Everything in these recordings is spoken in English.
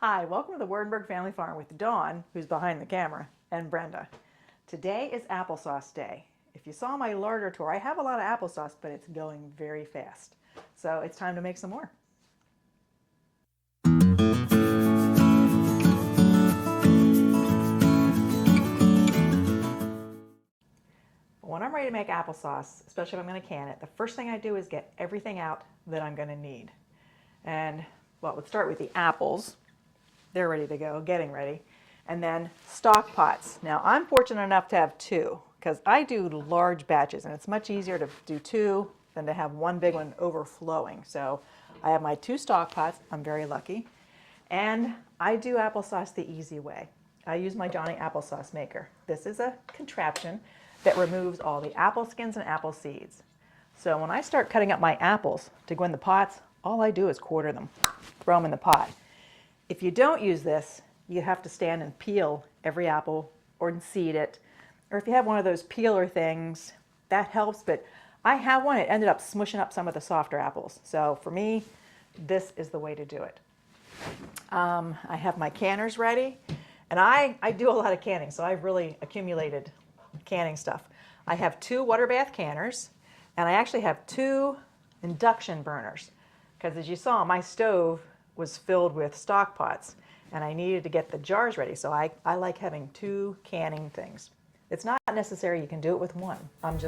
Hi, welcome to the Wurdenberg Family Farm with Dawn, who's behind the camera, and Brenda. Today is applesauce day. If you saw my larder tour, I have a lot of applesauce, but it's going very fast. So it's time to make some more. When I'm ready to make applesauce, especially if I'm going to can it, the first thing I do is get everything out that I'm going to need. And, well, let's start with the apples. They're ready to go, getting ready. And then stock pots. Now, I'm fortunate enough to have two because I do large batches, and it's much easier to do two than to have one big one overflowing. So I have my two stock pots. I'm very lucky. And I do applesauce the easy way. I use my Johhny Applesauce Maker. This is a contraption that removes all the apple skins and apple seeds. So when I start cutting up my apples to go in the pots, all I do is quarter them, throw them in the pot. If you don't use this, you have to stand and peel every apple or seed it. Or if you have one of those peeler things, that helps. But I have one, it ended up smushing up some of the softer apples. So for me, this is the way to do it. I have my canners ready. And I do a lot of canning, so I've really accumulated canning stuff. I have two water bath canners, and I actually have two induction burners. Because as you saw, my stove was filled with stock pots, and I needed to get the jars ready. So I like having two canning things. It's not necessary, you can do it with one. I'm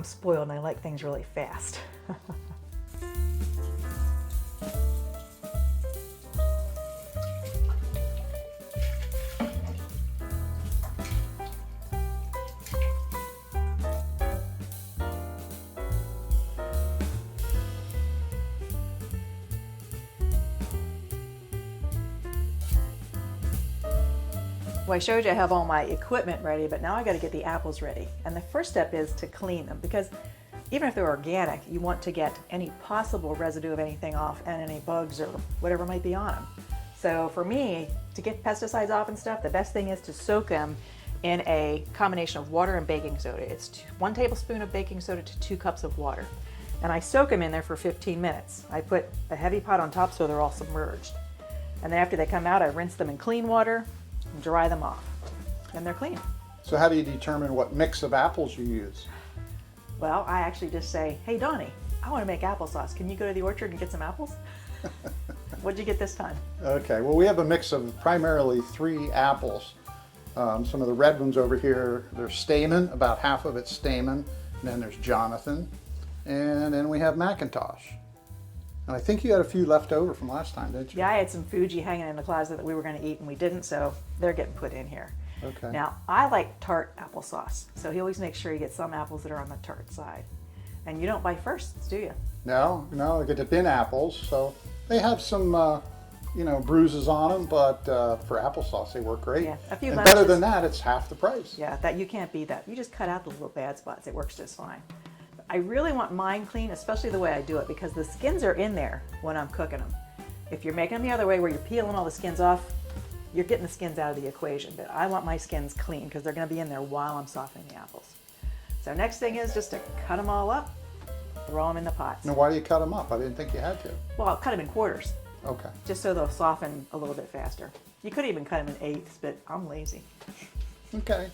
spoiled and I like things really fast. Well, I showed you I have all my equipment ready, but now I got to get the apples ready. And the first step is to clean them, because even if they're organic, you want to get any possible residue of anything off and any bugs or whatever might be on them. So for me, to get pesticides off and stuff, the best thing is to soak them in a combination of water and baking soda. It's 1 tablespoon of baking soda to 2 cups of water. And I soak them in there for 15 minutes. I put a heavy pot on top so they're all submerged. And then after they come out, I rinse them in clean water and dry them off, and they're clean. So how do you determine what mix of apples you use? Well, I actually just say, hey Donnie, I want to make applesauce. Can you go to the orchard and get some apples? What'd you get this time? Okay, well we have a mix of primarily 3 apples. Some of the red ones over here, they're Stamen, about half of it's Stamen, and then there's Jonathan, and then we have Macintosh. And I think you had a few left over from last time, didn't you? Yeah, I had some Fuji hanging in the closet that we were going to eat and we didn't, so they're getting put in here. Okay. Now, I like tart applesauce, so he always makes sure you get some apples that are on the tart side. And you don't buy firsts, do you? No, I get the bin apples, so they have some, bruises on them, but for applesauce they work great. Yeah, a few and lemons. better than that, it's half the price. Yeah, that you can't beat that. You just cut out the little bad spots. It works just fine. I really want mine clean, especially the way I do it, because the skins are in there when I'm cooking them. If you're making them the other way where you're peeling all the skins off, you're getting the skins out of the equation. But I want my skins clean because they're going to be in there while I'm softening the apples. So next thing is just to cut them all up, throw them in the pots. Now why do you cut them up? I didn't think you had to. Well, I'll cut them in quarters, Okay. just so they'll soften a little bit faster. You could even cut them in eighths, but I'm lazy. Okay.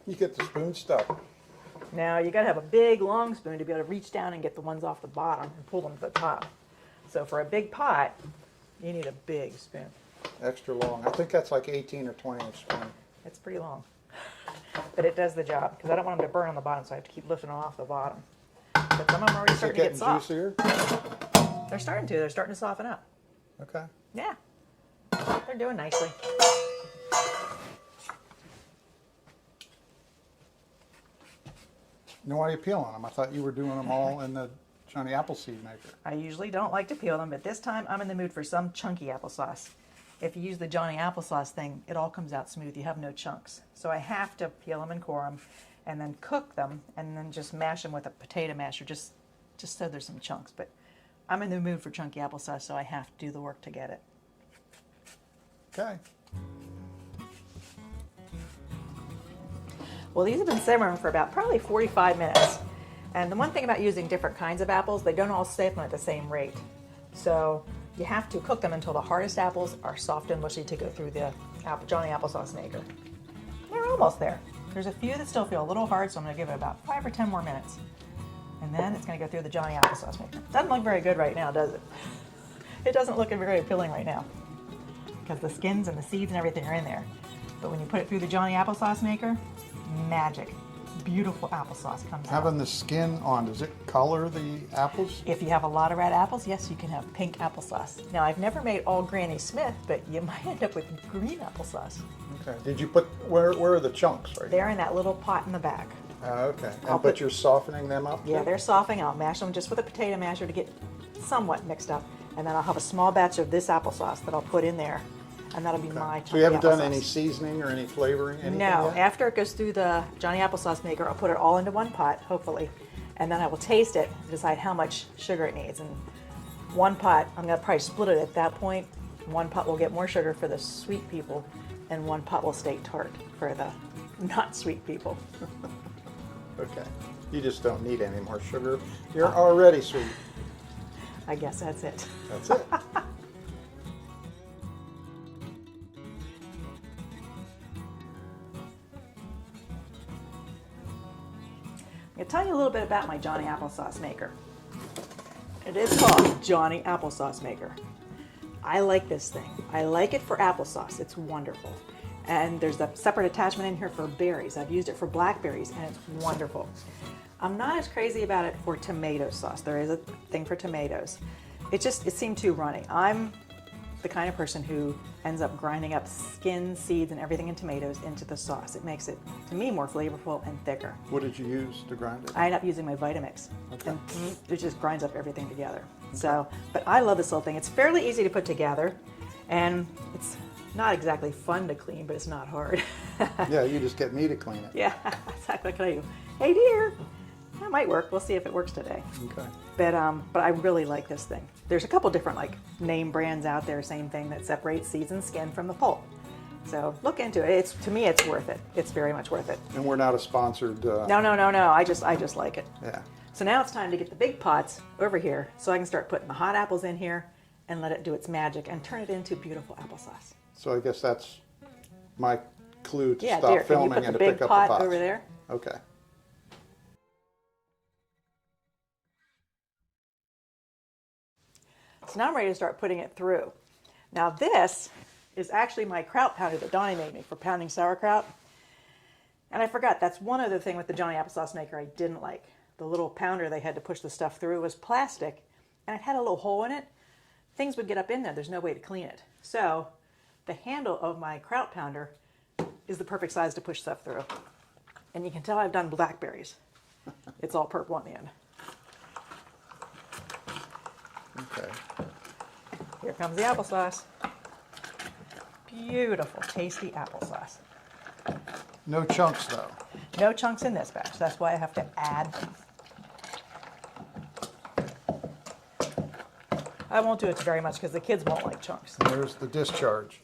You get the spoon stuck. Now you got to have a big long spoon to be able to reach down and get the ones off the bottom and pull them to the top. So for a big pot, you need a big spoon. Extra long. I think that's like 18 or 20 inch spoon. It's pretty long, but it does the job because I don't want them to burn on the bottom, so I have to keep lifting them off the bottom. But some of them are already starting to get soft. Juicier? They're starting to. They're starting to soften up. Okay. Yeah, they're doing nicely. Now why are you peeling them? I thought you were doing them all in the Johhny Applesauce Maker. I usually don't like to peel them, but this time I'm in the mood for some chunky applesauce. if you use the Johhny Applesauce thing, it all comes out smooth. You have no chunks. So I have to peel them and core them and then cook them and then just mash them with a potato masher just so there's some chunks. But I'm in the mood for chunky applesauce, so I have to do the work to get it. Okay. Well, these have been simmering for about probably 45 minutes. And the one thing about using different kinds of apples, they don't all siphon at the same rate. So you have to cook them until the hardest apples are soft and mushy to go through the Johhny Applesauce Maker. They're almost there. There's a few that still feel a little hard, so I'm going to give it about 5 or 10 more minutes. And then it's going to go through the Johhny Applesauce Maker. Doesn't look very good right now, does it? It doesn't look very appealing right now because the skins and the seeds and everything are in there. But when you put it through the Johhny Applesauce Maker, magic. Beautiful applesauce comes out. Having the skin on, does it color the apples? If you have a lot of red apples, yes, you can have pink applesauce. Now, I've never made all Granny Smith, but you might end up with green applesauce. Okay. Did you put, where are the chunks right They're in that little pot in the back. Okay. But you're softening them up? Yeah, too? they're softening. I'll mash them just with a potato masher to get somewhat mixed up. And then I'll have a small batch of this applesauce that I'll put in there. And that'll be my So you haven't done applesauce. any seasoning or any flavoring? Anything No, yet? after it goes through the Johhny Applesauce Maker, I'll put it all into one pot, hopefully, and then I will taste it to decide how much sugar it needs. And one pot, I'm going to probably split it at that point. One pot will get more sugar for the sweet people, and one pot will stay tart for the not sweet people. Okay. You just don't need any more sugar. You're already sweet. I guess that's it. That's it. I'm going to tell you a little bit about my Johhny Applesauce Maker. It is called Johhny Applesauce Maker. I like this thing. I like it for applesauce. It's wonderful. And there's a separate attachment in here for berries. I've used it for blackberries, and it's wonderful. I'm not as crazy about it for tomato sauce. There is a thing for tomatoes. It seemed too runny. I'm the kind of person who ends up grinding up skins, seeds, and everything in tomatoes into the sauce. It makes it, to me, more flavorful and thicker. What did you use to grind it? I end up using my Vitamix. Okay. And it just grinds up everything together. So, but I love this little thing. It's fairly easy to put together, and it's not exactly fun to clean, but it's not hard. Yeah, you just get me to clean it. Yeah, exactly what I do. Hey dear, that might work. We'll see if it works today. Okay. But I really like this thing. There's a couple different name brands out there, same thing, that separates seeds and skin from the pulp. So look into it. To me, it's worth it. It's very much worth it. And we're not a sponsored. No. I just like it. Yeah. So now it's time to get the big pots over here so I can start putting the hot apples in here and let it do its magic and turn it into beautiful applesauce. So I guess that's my clue to Yeah, stop dear, can you filming put the and to big pick up pot the pots. over there? Okay. So now I'm ready to start putting it through. Now this is actually my kraut pounder that Donnie made me for pounding sauerkraut. And I forgot, that's one other thing with the Johhny Applesauce Maker I didn't like. The little pounder they had to push the stuff through was plastic, and it had a little hole in it. Things would get up in there. There's no way to clean it. So the handle of my kraut pounder is the perfect size to push stuff through. And you can tell I've done blackberries. It's all purple on the end. Okay. Here comes the applesauce. Beautiful, tasty applesauce. No chunks though. No chunks in this batch. That's why I have to add. I won't do it very much because the kids won't like chunks. There's the discharge.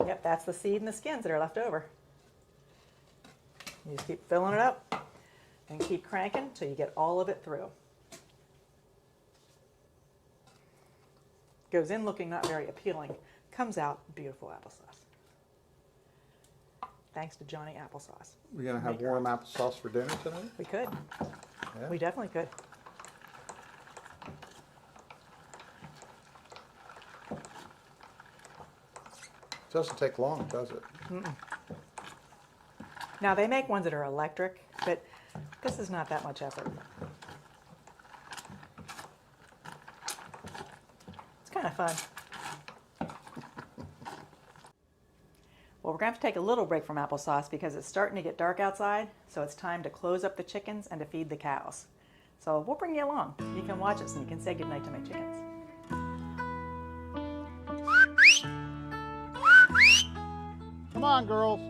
Yep, that's the seed and the skins that are left over. You just keep filling it up and keep cranking until you get all of it through. Goes in looking not very appealing, comes out beautiful applesauce. Thanks to Johhny Applesauce. We're gonna have warm applesauce for dinner tonight? We could. Yeah. We definitely could. Doesn't take long, does it? Now they make ones that are electric, but this is not that much effort. It's kind of fun. Well, we're going to have to take a little break from applesauce because it's starting to get dark outside, so it's time to close up the chickens and to feed the cows. So we'll bring you along. You can watch us and you can say goodnight to my chickens. Come on, girls.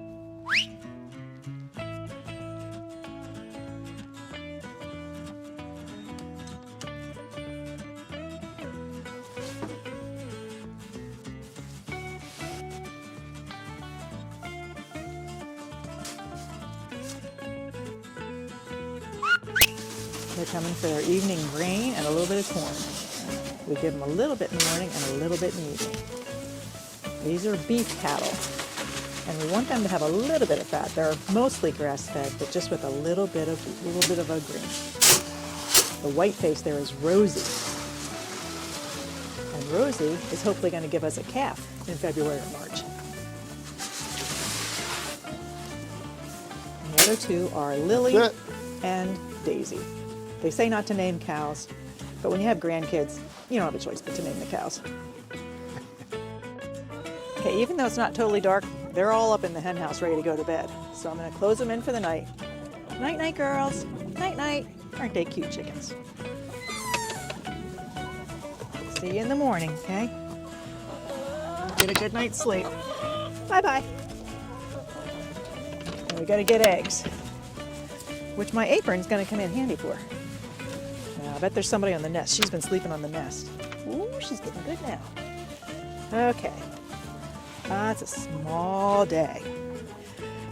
They're coming for their evening grain and a little bit of corn. We give them a little bit in the morning and a little bit in the evening. These are beef cattle, and we want them to have a little bit of fat. They're mostly grass-fed, but just with a little bit of a green. The white face there is Rosie, and Rosie is hopefully going to give us a calf in February or March. And the other two are Lily and Daisy. They say not to name cows, but when you have grandkids, you don't have a choice but to name the cows. Okay, even though it's not totally dark, they're all up in the hen house ready to go to bed. So I'm going to close them in for the night. Night, night, girls. Night, night. Aren't they cute chickens? See you in the morning, okay? Get a good night's sleep. Bye-bye. And we got to get eggs, which my apron's going to come in handy for. Now, I bet there's somebody on the nest. She's been sleeping on the nest. Ooh, she's getting good now. Okay. It's a small day.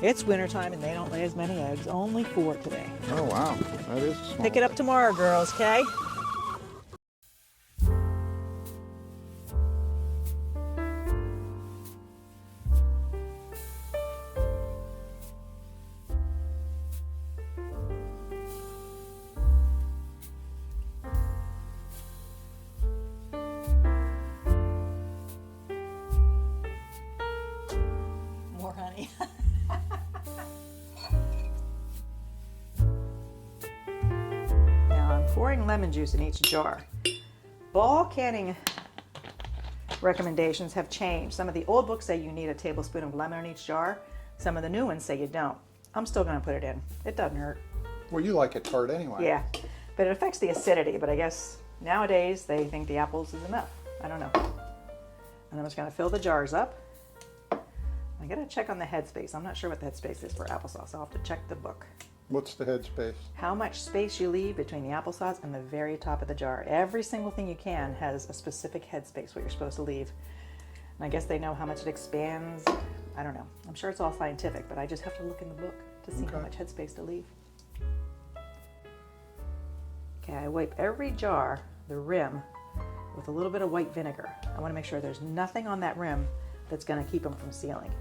It's wintertime and they don't lay as many eggs. Only 4 today. Oh, wow. That is small. Pick it up tomorrow, girls, okay? More honey. Now I'm pouring lemon juice in each jar. Ball canning recommendations have changed. Some of the old books say you need a tablespoon of lemon in each jar. Some of the new ones say you don't. I'm still going to put it in. It doesn't hurt. Well, you like it tart anyway. Yeah, but it affects the acidity. But I guess nowadays they think the apples is enough. I don't know. And I'm just going to fill the jars up. I gotta check on the headspace. I'm not sure what the headspace is for applesauce. I'll have to check the book. What's the headspace? How much space you leave between the applesauce and the very top of the jar. Every single thing you can has a specific headspace, what you're supposed to leave. And I guess they know how much it expands. I don't know. I'm sure it's all scientific, but I just have to look in the book to see how much headspace to leave. Okay, I wipe every jar, the rim, with a little bit of white vinegar. I want to make sure there's nothing on that rim that's going to keep them from sealing.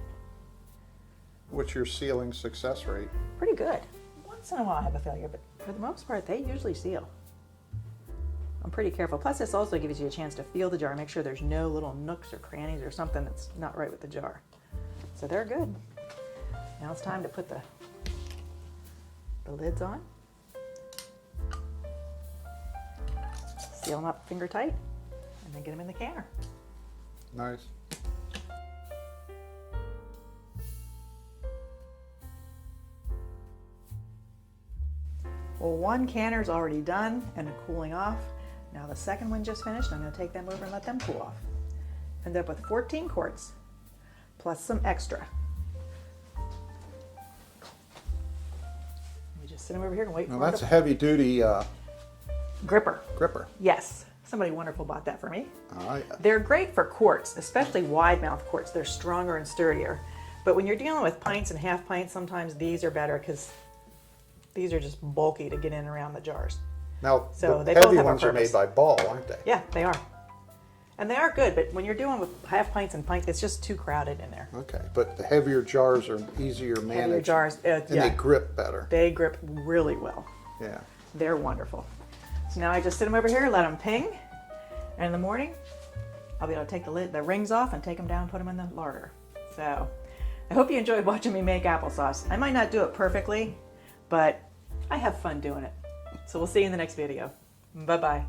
What's your sealing success rate? Pretty good. Once in a while I have a failure, but for the most part they usually seal. I'm pretty careful. Plus this also gives you a chance to feel the jar, make sure there's no little nooks or crannies or something that's not right with the jar. So they're good. Now it's time to put the lids on. Seal them up finger tight and then get them in the canner. Nice. Well, one canner's already done and cooling off. Now the second one just finished. I'm going to take them over and let them cool off. End up with 14 quarts plus some extra. We just sit them over here and wait Now for that's it a heavy duty gripper. gripper. Yes, somebody wonderful bought that for me. Oh, yeah. They're great for quarts, especially wide mouth quarts. They're stronger and sturdier. But when you're dealing with pints and half pints, sometimes these are better because these are just bulky to get in and around the jars. Now, So the they both heavy have a ones are purpose. made by Ball, aren't they? Yeah, they are. And they are good, but when you're doing with half pints and pints, it's just too crowded in there. Okay, but the heavier jars are easier managed. Heavier jars, and yeah, they grip better. they grip really well. Yeah. They're wonderful. So now I just sit them over here, let them ping, and in the morning, I'll be able to take the rings off and take them down and put them in the larder. So I hope you enjoyed watching me make applesauce. I might not do it perfectly, but I have fun doing it. So we'll see you in the next video. Bye-bye.